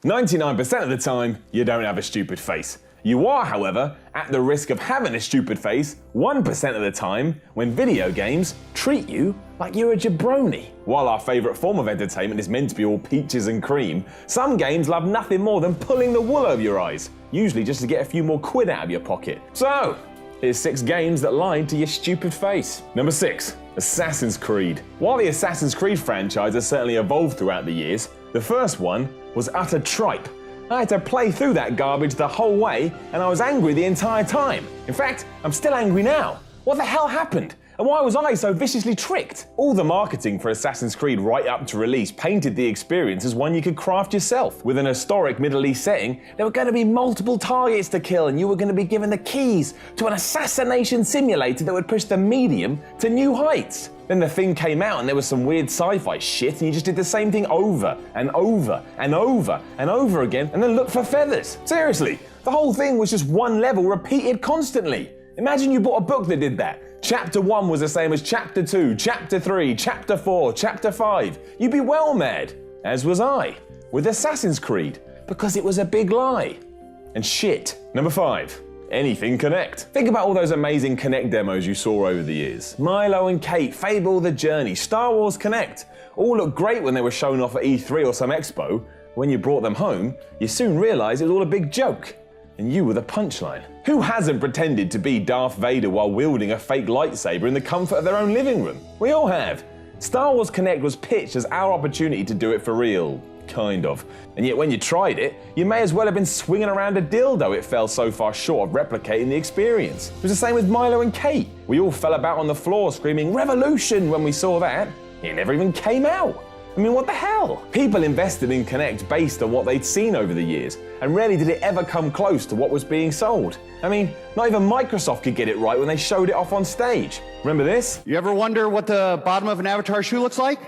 99% of the time, you don't have a stupid face. You are, however, at the risk of having a stupid face 1% of the time when video games treat you like you're a jabroni. While our favourite form of entertainment is meant to be all peaches and cream, some games love nothing more than pulling the wool over your eyes, usually just to get a few more quid out of your pocket. So, here's 6 games that lied to your stupid face. Number 6. Assassin's Creed. While the Assassin's Creed franchise has certainly evolved throughout the years, the first one was utter tripe. I had to play through that garbage the whole way, and I was angry the entire time. In fact, I'm still angry now. What the hell happened? And why was I so viciously tricked? All the marketing for Assassin's Creed right up to release painted the experience as one you could craft yourself. With an historic Middle East setting, there were going to be multiple targets to kill, and you were going to be given the keys to an assassination simulator that would push the medium to new heights. Then the thing came out and there was some weird sci-fi shit, and you just did the same thing over and over and over and over again and then looked for feathers. Seriously, the whole thing was just one level repeated constantly. Imagine you bought a book that did that. Chapter 1 was the same as Chapter 2, Chapter 3, Chapter 4, Chapter 5. You'd be well mad, as was I, with Assassin's Creed, because it was a big lie. And shit. Number 5. Anything Connect. Think about all those amazing Connect demos you saw over the years. Milo and Kate, Fable the Journey, Star Wars Connect. All looked great when they were shown off at E3 or some expo. When you brought them home, you soon realized it was all a big joke. And you were the punchline. Who hasn't pretended to be Darth Vader while wielding a fake lightsaber in the comfort of their own living room? We all have. Star Wars Connect was pitched as our opportunity to do it for real. Kind of. And yet when you tried it, you may as well have been swinging around a dildo. It fell so far short of replicating the experience. It was the same with Milo and Kate. We all fell about on the floor screaming "Revolution" when we saw that. It never even came out. I mean, what the hell? People invested in Connect based on what they'd seen over the years, and rarely did it ever come close to what was being sold. I mean, not even Microsoft could get it right when they showed it off on stage. Remember this? You ever wonder what the bottom of an Avatar shoe looks like?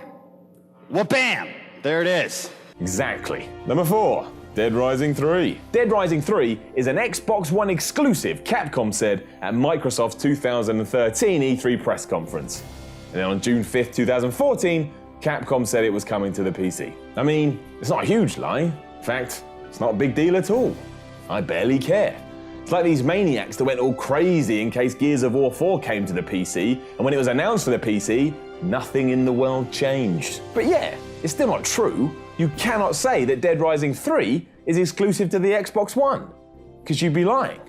Well, bam! There it is. Exactly. Number 4. Dead Rising 3. Dead Rising 3 is an Xbox One exclusive, Capcom said at Microsoft's 2013 E3 press conference. And then on June 5th, 2014, Capcom said it was coming to the PC. I mean, it's not a huge lie. In fact, it's not a big deal at all. I barely care. It's like these maniacs that went all crazy in case Gears of War 4 came to the PC, and when it was announced for the PC, nothing in the world changed. But yeah, it's still not true. You cannot say that Dead Rising 3 is exclusive to the Xbox One, because you'd be lying.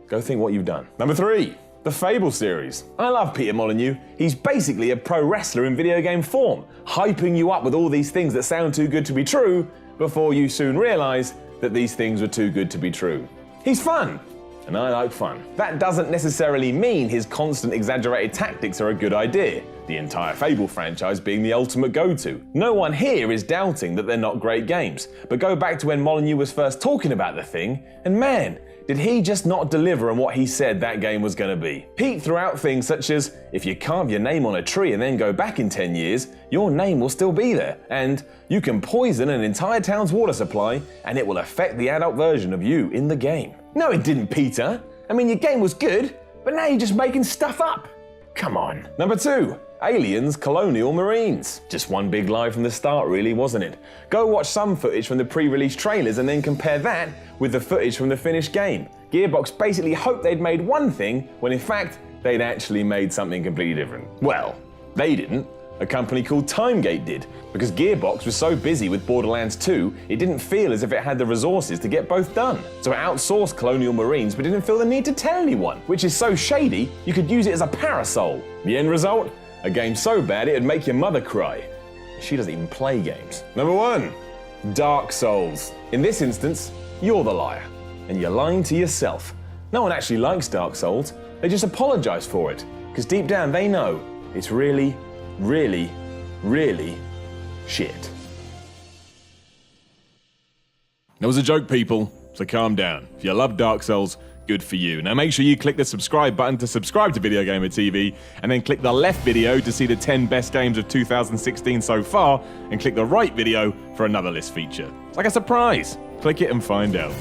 Go think what you've done. Number 3. The Fable series. I love Peter Molyneux. He's basically a pro wrestler in video game form, hyping you up with all these things that sound too good to be true before you soon realize that these things were too good to be true. He's fun, and I like fun. That doesn't necessarily mean his constant exaggerated tactics are a good idea, the entire Fable franchise being the ultimate go-to. No one here is doubting that they're not great games, but go back to when Molyneux was first talking about the thing, and man, did he just not deliver on what he said that game was going to be. Pete threw out things such as, if you carve your name on a tree and then go back in 10 years, your name will still be there, and you can poison an entire town's water supply and it will affect the adult version of you in the game. No, it didn't, Peter. I mean, your game was good, but now you're just making stuff up. Come on. Number 2. Aliens Colonial Marines. Just one big lie from the start, really, wasn't it? Go watch some footage from the pre-release trailers and then compare that with the footage from the finished game. Gearbox basically hoped they'd made one thing when in fact they'd actually made something completely different. Well, they didn't. A company called Timegate did, because Gearbox was so busy with Borderlands 2, it didn't feel as if it had the resources to get both done. So it outsourced Colonial Marines but didn't feel the need to tell anyone, which is so shady you could use it as a parasol. The end result? A game so bad it'd make your mother cry. She doesn't even play games. Number 1. Dark Souls. In this instance, you're the liar, and you're lying to yourself. No one actually likes Dark Souls, they just apologize for it, because deep down they know it's really, really, really shit. That was a joke, people, so calm down. If you love Dark Souls, good for you. Now make sure you click the subscribe button to subscribe to VideogamerTV, and then click the left video to see the 10 best games of 2016 so far, and click the right video for another list feature. It's like a surprise. Click it and find out.